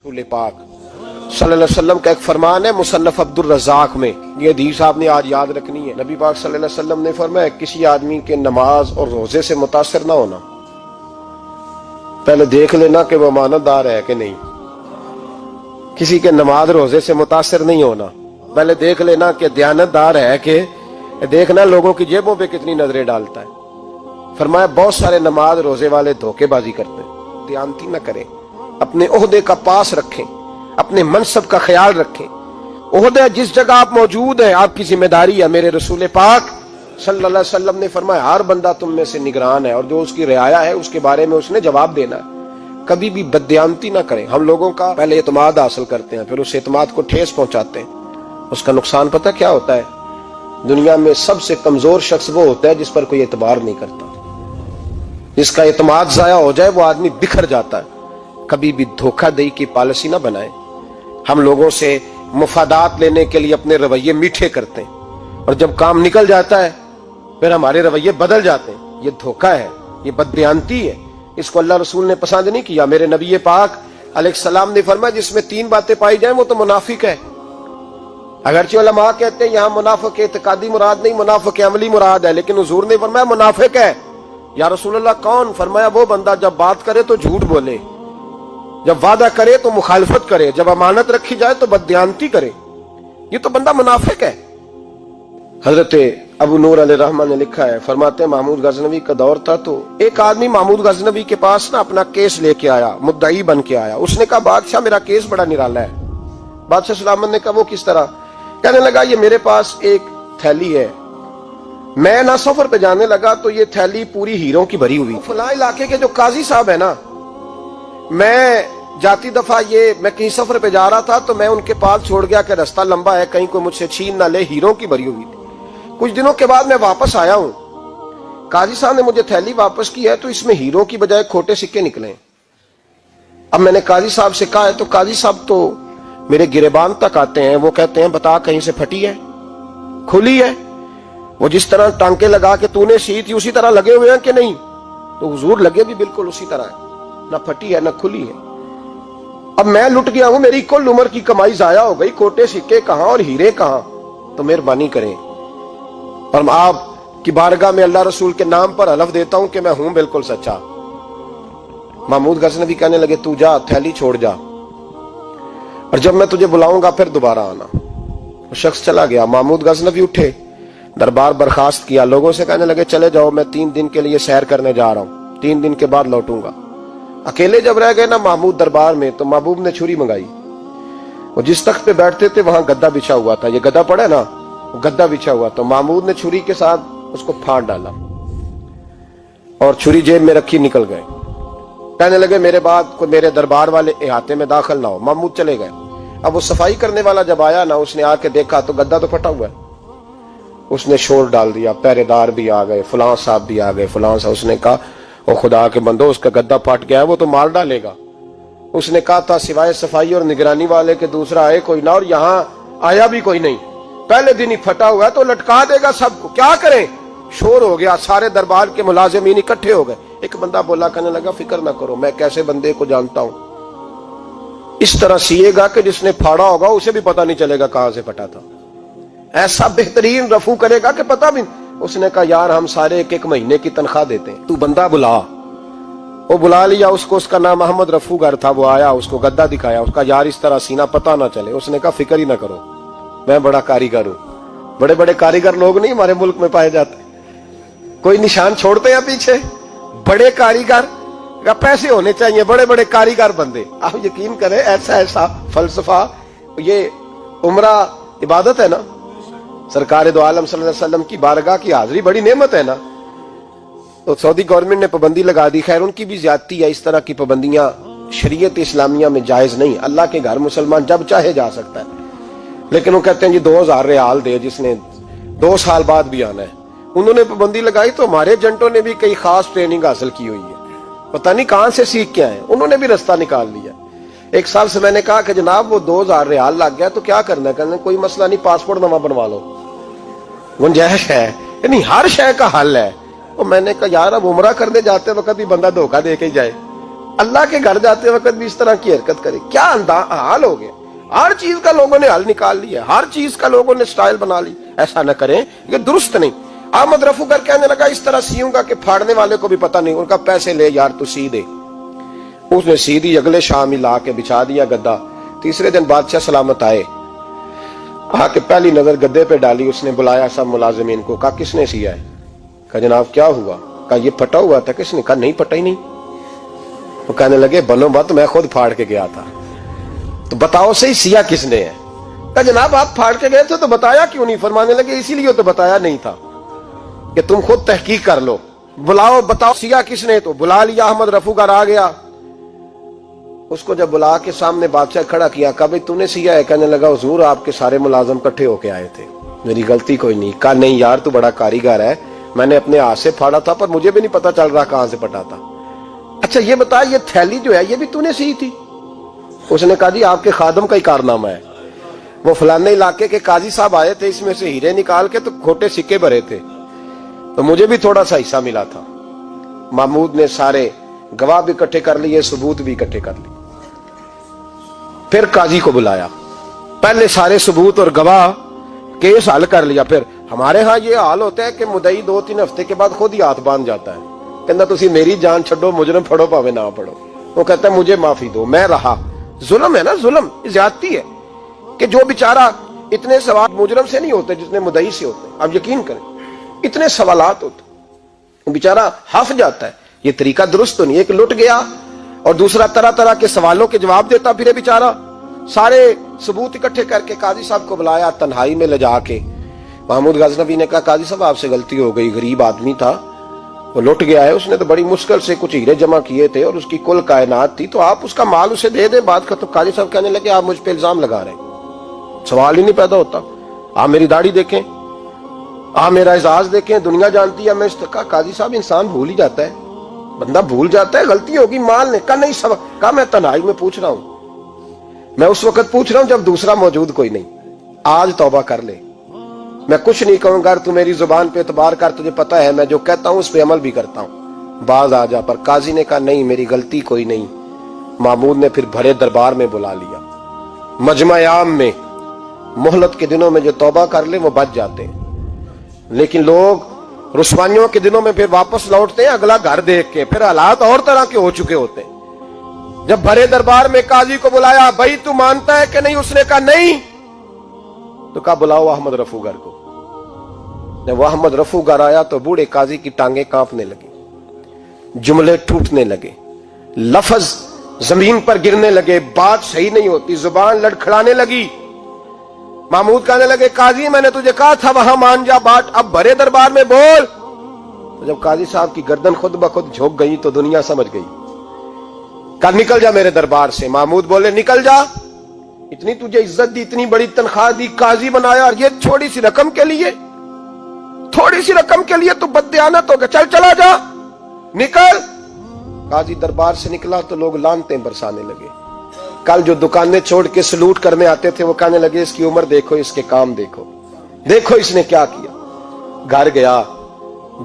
रसूल पाक सल्लल्लाहु अलैहि वसल्लम का एक फरमान है मुसन्नफ अब्दुल रज़ाक में, ये हदीस आपने आज याद रखनी है। नबी पाक सल्लल्लाहु अलैहि वसल्लम ने फरमाया किसी आदमी के नमाज और रोजे से मुतासिर ना होना, पहले देख लेना कि वो अमानतदार है कि नहीं। किसी के नमाज रोजे से मुतासिर नहीं होना, पहले देख लेना कि दयानतदार है कि देखना लोगों की जेबों पे कितनी नजरें डालता है। फरमाया बहुत सारे नमाज रोजे वाले धोखेबाजी करते हैं, दयानती न करें, अपने ओहदे का पास रखें, अपने मनसब का ख्याल रखें। ओहदे जिस जगह आप मौजूद हैं आपकी जिम्मेदारी है। मेरे रसूल पाक सल्लल्लाहु अलैहि वसल्लम ने फरमाया हर बंदा तुम में से निगरान है और जो उसकी रियाया है उसके बारे में उसने जवाब देना है। कभी भी बददयानती ना करें। हम लोगों का पहले एतमाद हासिल करते हैं, फिर उस एतमाद को ठेस पहुंचाते हैं। उसका नुकसान पता क्या होता है? दुनिया में सबसे कमजोर शख्स वो होता है जिस पर कोई एतबार नहीं करता। जिसका एतमाद जाया हो जाए वो आदमी बिखर जाता है। कभी भी धोखाधड़ी की पॉलिसी ना बनाए। हम लोगों से मुफादात लेने के लिए अपने रवैये मीठे करते हैं और जब काम निकल जाता है फिर हमारे रवैये बदल जाते हैं। ये धोखा है, ये बदबयानती है। इसको अल्लाह रसूल ने पसंद नहीं किया। मेरे नबी पाक अलैहिस्सलाम ने फरमाया जिसमें तीन बातें पाई जाए वो तो मुनाफिक है। अगरचे उलमा कहते हैं यहाँ मुनाफिक इत्कादी मुराद नहीं, मुनाफिक अमली मुराद है, लेकिन हुजूर ने फरमाया मुनाफिक है। या रसूलल्लाह कौन? फरमाया वो बंदा जब बात करे तो झूठ बोले, जब वादा करे तो मुखालफत करे, जब अमानत रखी जाए तो बददयानती करे। ये तो बंदा मुनाफिक है। हजरत अबू नूर अलैहिर्रहमान ने लिखा है, फरमाते हैं महमूद गजनवी का दौर था तो एक आदमी महमूद गजनवी के पास ना अपना केस लेके आया, मुद्दई बन के आया। उसने कहा बादशाह मेरा केस बड़ा निराला है। बादशाह सलामत ने कहा वो किस तरह? कहने लगा ये मेरे पास एक थैली है, मैं ना सफर पे जाने लगा तो ये थैली पूरी हीरों की भरी हुई। फलां इलाके के जो काजी साहब है ना, मैं जाती दफा मैं कहीं सफर पे जा रहा था तो मैं उनके पास छोड़ गया कि रास्ता लंबा है, कहीं कोई मुझसे छीन ना ले, हीरों की भरी हुई थी। कुछ दिनों के बाद मैं वापस आया हूं, काजी साहब ने मुझे थैली वापस की है तो इसमें हीरों की बजाय खोटे सिक्के निकले। अब मैंने काजी साहब से कहा है तो काजी साहब तो मेरे गिरेबान तक आते हैं, वो कहते हैं बता कहीं से फटी है, खुली है? वो जिस तरह टांके लगा के तूने सी थी उसी तरह लगे हुए हैं कि नहीं? तो हुजूर लगे भी बिल्कुल उसी तरह है, ना फटी है ना खुली है। अब मैं लुट गया हूं, मेरी कुल उम्र की कमाई जाया हो गई, खोटे सिक्के कहां और हीरे कहां? तो मेहरबानी करें और आप की बारगाह में अल्लाह रसूल के नाम पर हलफ देता हूं कि मैं हूं बिल्कुल सच्चा। महमूद गजनवी कहने लगे तू जा, थैली छोड़ जा और जब मैं तुझे बुलाऊंगा फिर दोबारा आना। वो शख्स चला गया। महमूद गजनवी उठे, दरबार बर्खास्त किया, लोगों से कहने लगे चले जाओ, मैं 3 दिन के लिए सैर करने जा रहा हूं, 3 दिन के बाद लौटूंगा। अकेले जब रह गए ना महमूद दरबार में तो महबूब ने छुरी मंगाई। वो जिस तख्त पे बैठते थे वहां गद्दा बिछा हुआ था, ये गद्दा पड़ा ना, वो गद्दा बिछा हुआ। तो महमूद ने छुरी के साथ उसको फाड़ डाला और छुरी जेब में रखी निकल गए। कहने लगे मेरे बाद कोई मेरे दरबार वाले इहाते में दाखिल ना हो। महमूद चले गए। अब वो सफाई करने वाला जब आया ना, उसने आके देखा तो गद्दा तो फटा हुआ है। उसने शोर डाल दिया, पहरेदार भी आ गए, फलां साहब भी आ गए, फलां साहब। उसने कहा ओ खुदा के बंदो उसका गद्दा फट गया है, वो तो मार डालेगा। उसने कहा था सिवाय सफाई और निगरानी वाले के दूसरा आए कोई ना, और यहाँ आया भी कोई नहीं। पहले दिन ही फटा हुआ है तो लटका देगा सबको, क्या करें? शोर हो गया, सारे दरबार के मुलाजिमीन इकट्ठे हो गए। एक बंदा बोला, कहने लगा फिक्र ना करो, मैं कैसे बंदे को जानता हूं, इस तरह सिएगा कि जिसने फाड़ा होगा उसे भी पता नहीं चलेगा कहां से फटा था। ऐसा बेहतरीन रफू करेगा कि पता भी। उसने कहा यार हम सारे एक एक महीने की तनख्वाह देते हैं, तू बंदा बुला। वो बुला लिया उसको, उसका नाम मोहम्मद रफूगर था। वो आया, उसको गद्दा दिखाया, उसका यार इस तरह सीना पता ना चले। उसने कहा फिक्र ही ना करो, मैं बड़ा कारीगर हूं। बड़े बड़े कारीगर लोग नहीं हमारे मुल्क में पाए जाते, कोई निशान छोड़ते हैं पीछे। बड़े कारीगर का पैसे होने चाहिए, बड़े बड़े कारीगर बंदे। आप यकीन करें ऐसा ऐसा फलसफा, ये उम्रा इबादत है ना, सरकार दो आलम सल्लल्लाहु अलैहि वसल्लम की बारगाह की हाजिरी बड़ी नेमत है ना। तो सऊदी गवर्नमेंट ने पाबंदी लगा दी, खैर उनकी भी ज्यादती है। इस तरह की पाबंदियां शरीयत इस्लामिया में जायज नहीं। अल्लाह के घर मुसलमान जब चाहे जा सकता है, लेकिन वो कहते हैं जी 2000 रियाल दे जिसने 2 साल बाद भी आना है। उन्होंने पाबंदी लगाई तो हमारे एजेंटों ने भी कई खास ट्रेनिंग हासिल की हुई है, पता नहीं कहां से सीख के आए, उन्होंने भी रास्ता निकाल लिया। एक साल से मैंने कहा कि जनाब वो 2000 रियाल लग गया तो क्या करना है? कहने कोई मसला नहीं, पासपोर्ट नवा बनवा लो, गुंजाइश है। यानी हर शय का हल है। तो मैंने कहा यार अब उमरा करने जाते वक्त भी बंदा धोखा दे के ही जाए, اللہ کے گھر جاتے وقت بھی اس طرح کی حرکت کرے. کیا حال ہو گیا. ہر چیز کا لوگوں نے حل نکال لیا, ہر چیز کا لوگوں نے سٹائل بنا لی. ایسا نہ کریں, یہ درست نہیں. احمد رفو گر کہنے لگا اس طرح سیوں گا کہ پھاڑنے والے کو بھی پتہ نہیں. ان کا پیسے لے یار تو سی دے. اس نے سی دی. اگلے شام ہی لا کے بچھا دیا گدا. تیسرے دن بادشاہ سلامت آئے, آ کے پہلی نظر گدے پہ ڈالی. اس نے بلایا سب ملازمین کو, کہا کس نے سیا ہے؟ کہا جناب کیا ہوا؟ کہا یہ پھٹا ہوا تھا. کس نے؟ کہا نہیں پھٹا ہی نہیں. وہ کہنے لگے بنو مت, میں خود پھاڑ کے گیا تھا. تو بتاؤ صحیح سیا کس نے ہے؟ کہا جناب آپ پھاڑ کے گئے تھے تو بتایا کیوں نہیں؟ فرمانے لگے اسی لیے تو بتایا نہیں تھا کہ تم خود تحقیق کر لو. بلاؤ بتاؤ سیا کس نے. تو بلا لیا. احمد رفو گر آ گیا. اس کو جب بلا کے سامنے بادشاہ کھڑا کیا, کہا بھائی تو نے سیا ہے؟ کہنے لگا حضور آپ کے سارے ملازم کٹھے ہو کے آئے تھے, میری غلطی کوئی نہیں. کہا نہیں یار تو بڑا کاریگر ہے, میں نے اپنے ہاتھ سے پھاڑا تھا پر مجھے بھی نہیں پتا چل رہا کہاں سے پھٹا تھا. اچھا یہ بتا یہ تھیلی جو ہے یہ بھی تو نے سی تھی؟ اس نے کہا جی آپ کے خادم کا ہی کارنامہ ہے. وہ فلانے علاقے کے قاضی صاحب آئے تھے, اس میں سے ہیرے نکال کے تو کھوٹے سکے بھرے تھے, تو مجھے بھی تھوڑا سا حصہ ملا تھا. محمود نے سارے گواہ بھی اکٹھے کر لیے, ثبوت بھی اکٹھے کر لیے. پھر قاضی کو بلایا, پہلے سارے ثبوت اور گواہ کیس حل کر لیا. پھر ہمارے ہاں یہ حال ہوتا ہے کہ مدعی 2-3 ہفتے کے بعد خود ہی ہاتھ باندھ جاتا ہے, کہنا تسی میری جان چھڈو, مجرم پھڑو پاوے نہ پڑھو. وہ کہتا ہے مجھے معافی دو, میں رہا. ظلم ہے نا, ظلم زیادتی ہے کہ جو بیچارہ اتنے سوال مجرم سے نہیں ہوتے جتنے مدعی سے ہوتے. آپ یقین کریں اتنے سوالات ہوتے, بیچارہ ہف جاتا ہے. یہ طریقہ درست تو نہیں ہے کہ لٹ گیا اور دوسرا طرح طرح کے سوالوں کے جواب دیتا پھرے بیچارہ. سارے ثبوت اکٹھے کر کے قاضی صاحب کو بلایا, تنہائی میں لے جا کے. محمود غزنوی نے کہا قاضی صاحب آپ سے غلطی ہو گئی, غریب آدمی تھا, وہ لٹ گیا ہے, اس نے تو بڑی مشکل سے کچھ ہیرے جمع کیے تھے اور اس کی کل کائنات تھی, تو آپ اس کا مال اسے دے دیں, بات ختم. قاضی صاحب کہنے لگے آپ مجھ پہ الزام لگا رہے ہیں, سوال ہی نہیں پیدا ہوتا. آپ میری داڑھی دیکھیں, آپ میرا اعزاز دیکھیں, دنیا جانتی ہے میں کہا قاضی صاحب انسان بھول ہی جاتا ہے, بندہ بھول جاتا ہے, غلطی ہوگی. مال نے کہا نہیں سب. کہا میں تنہائی میں پوچھ رہا ہوں, میں اس وقت پوچھ رہا ہوں جب دوسرا موجود کوئی نہیں. آج توبہ کر لے, میں کچھ نہیں کہوں گا, تو میری زبان پہ اعتبار کر, تجھے پتا ہے میں جو کہتا ہوں اس پہ عمل بھی کرتا ہوں, باز آ جا. پر قاضی نے کہا نہیں میری غلطی کوئی نہیں. محمود نے پھر بھرے دربار میں بلا لیا. مجمع عام میں مہلت کے دنوں میں جو توبہ کر لے وہ بچ جاتے ہیں, لیکن لوگ رسوائیوں کے دنوں میں پھر واپس لوٹتے ہیں اگلا گھر دیکھ کے, پھر حالات اور طرح کے ہو چکے ہوتے ہیں. جب بھرے دربار میں قاضی کو بلایا, بھائی تو مانتا ہے کہ نہیں؟ اس نے کہا نہیں. تو کہا بلاؤ احمد رفو گر کو. جب وہ احمد رفو گر آیا تو بوڑھے قاضی کی ٹانگیں کانپنے لگی, جملے ٹوٹنے لگے, لفظ زمین پر گرنے لگے, بات صحیح نہیں ہوتی, زبان لڑکھڑانے لگی. محمود کہنے لگے قاضی میں نے تجھے کہا تھا وہاں مان جا بات, اب بھرے دربار میں بول. تو جب قاضی صاحب کی گردن خود بخود جھک گئی تو دنیا سمجھ گئی. کہا نکل جا میرے دربار سے. محمود بولے نکل جا, اتنی تجھے عزت دی, اتنی بڑی تنخواہ دی, قاضی بنایا, اور یہ تھوڑی سی رقم کے لیے, تھوڑی سی رقم کے لیے تو بددیانت ہو گیا, چل چلا جا, نکل. قاضی دربار سے نکلا تو لوگ لعنتیں برسانے لگے. کل جو دکانیں چھوڑ کے سلوٹ کرنے آتے تھے وہ کہنے لگے اس کی عمر دیکھو, اس کے کام دیکھو, دیکھو اس نے کیا کیا. گھر گیا,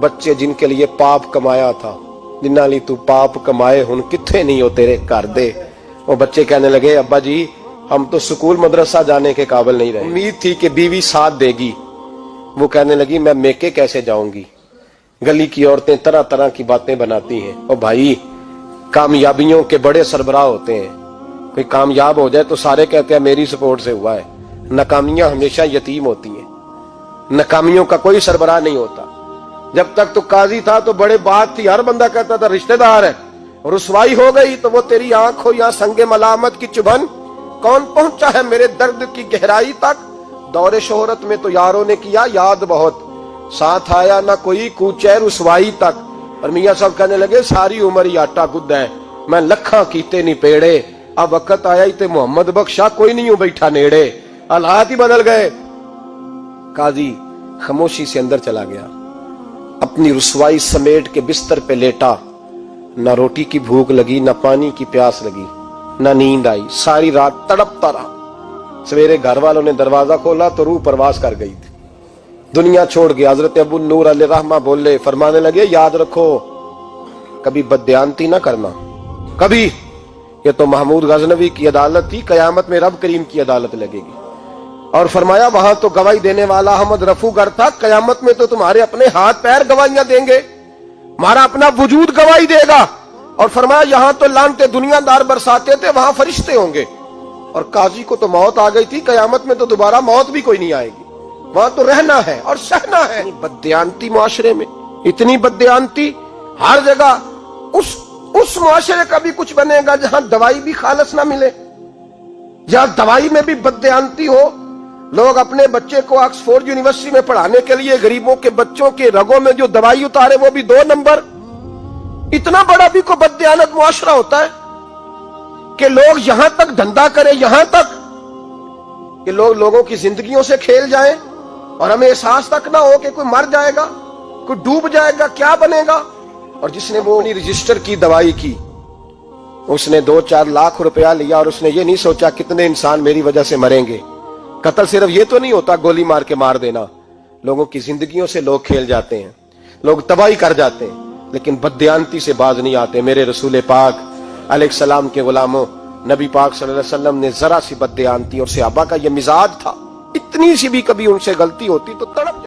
بچے جن کے لیے پاپ کمایا تھا, جنہاں لی تو پاپ کمائے ہن کتھے نہیں ہو تیرے گھر دے. وہ بچے کہنے لگے ابا جی ہم تو سکول مدرسہ جانے کے قابل نہیں رہے, امید تھی کہ بیوی ساتھ دے گی. وہ کہنے لگی میں میکے کیسے جاؤں گی, گلی کی عورتیں طرح طرح کی باتیں بناتی ہیں. اور بھائی کامیابیوں کے بڑے سربراہ ہوتے ہیں, کوئی کامیاب ہو جائے تو سارے کہتے ہیں میری سپورٹ سے ہوا ہے. ناکامیاں ہمیشہ یتیم ہوتی ہیں, ناکامیوں کا کوئی سربراہ نہیں ہوتا. جب تک تو قاضی تھا تو بڑے بات تھی, ہر بندہ کہتا تھا رشتہ دار ہے. رسوائی ہو گئی تو وہ تیری آنکھ ہو یا سنگ ملامت کی چبھن, کون پہنچا ہے میرے درد کی گہرائی تک. دور شہرت میں تو یاروں نے کیا یاد بہت, ساتھ آیا نہ کوئی کوچے رسوائی تک. اور میاں صاحب کہنے لگے ساری عمر ہی آٹا گد ہے, میں لکھاں کیتے نہیں پیڑے, اب وقت آیا ہی تے محمد بخشا کوئی نہیں ہوں بیٹھا نیڑے. حالات ہی بدل گئے. قاضی خاموشی سے اندر چلا گیا, اپنی رسوائی سمیٹ کے بستر پہ لیٹا. نہ روٹی کی بھوک لگی, نہ پانی کی پیاس لگی, نہ نیند آئی. ساری رات تڑپتا رہا. سویرے گھر والوں نے دروازہ کھولا تو روح پرواز کر گئی تھی, دنیا چھوڑ گیا. حضرت ابو نور علیہ رحمہ بولے, فرمانے لگے یاد رکھو کبھی بددیانتی نہ کرنا, कभी ये तो महमूद गजनवी की अदालत थी, कयामत में रब करीम की अदालत लगेगी। और फरमाया वहां तो गवाही देने वाला अहमद रफूगर था, कयामत में तो तुम्हारे अपने हाथ पैर गवाहियां देंगे, हमारा अपना वजूद गवाही देगा। और फरमाया यहां तो लानते दुनियादार बरसाते थे, वहां फरिश्ते होंगे। और काजी को तो मौत आ गई थी, कयामत में तो दोबारा मौत भी कोई नहीं आएगी, वहां तो रहना है और सहना है। बददियानती मुआशरे में, इतनी बददियानती हर जगह। उस मुआशरे का भी कुछ बनेगा जहां दवाई भी खालस ना मिले, जहां दवाई में भी बददियानती हो। लोग अपने बच्चे को ऑक्सफोर्ड यूनिवर्सिटी में पढ़ाने के लिए गरीबों के बच्चों के रगों में जो दवाई उतारे वो भी 2 नंबर। इतना बड़ा भी को बददियानत मुआशरा होता है कि लोग यहां तक धंधा करें, यहां तक कि लोग लोगों की जिंदगियों से खेल जाएं और हमें एहसास तक ना हो कि कोई मर जाएगा, कोई डूब जाएगा, क्या बनेगा। और जिसने वो अपनी रजिस्टर की दवाई की, उसने 2-4 लाख रुपया लिया और उसने ये नहीं सोचा कितने इंसान मेरी वजह से मरेंगे। कत्ल सिर्फ ये तो नहीं होता गोली मार के मार देना, लोगों की जिंदगियों से लोग खेल जाते हैं, लोग तबाही कर जाते हैं, लेकिन बददियानती से बाज नहीं आते। मेरे रसूल पाक अलैहिस्सलाम के गुलामों, नबी पाक सल्लल्लाहु अलैहि वसल्लम ने जरा सी बददियानती, और सहाबा का ये मिजाज था, इतनी सी भी कभी उनसे गलती होती तो तड़प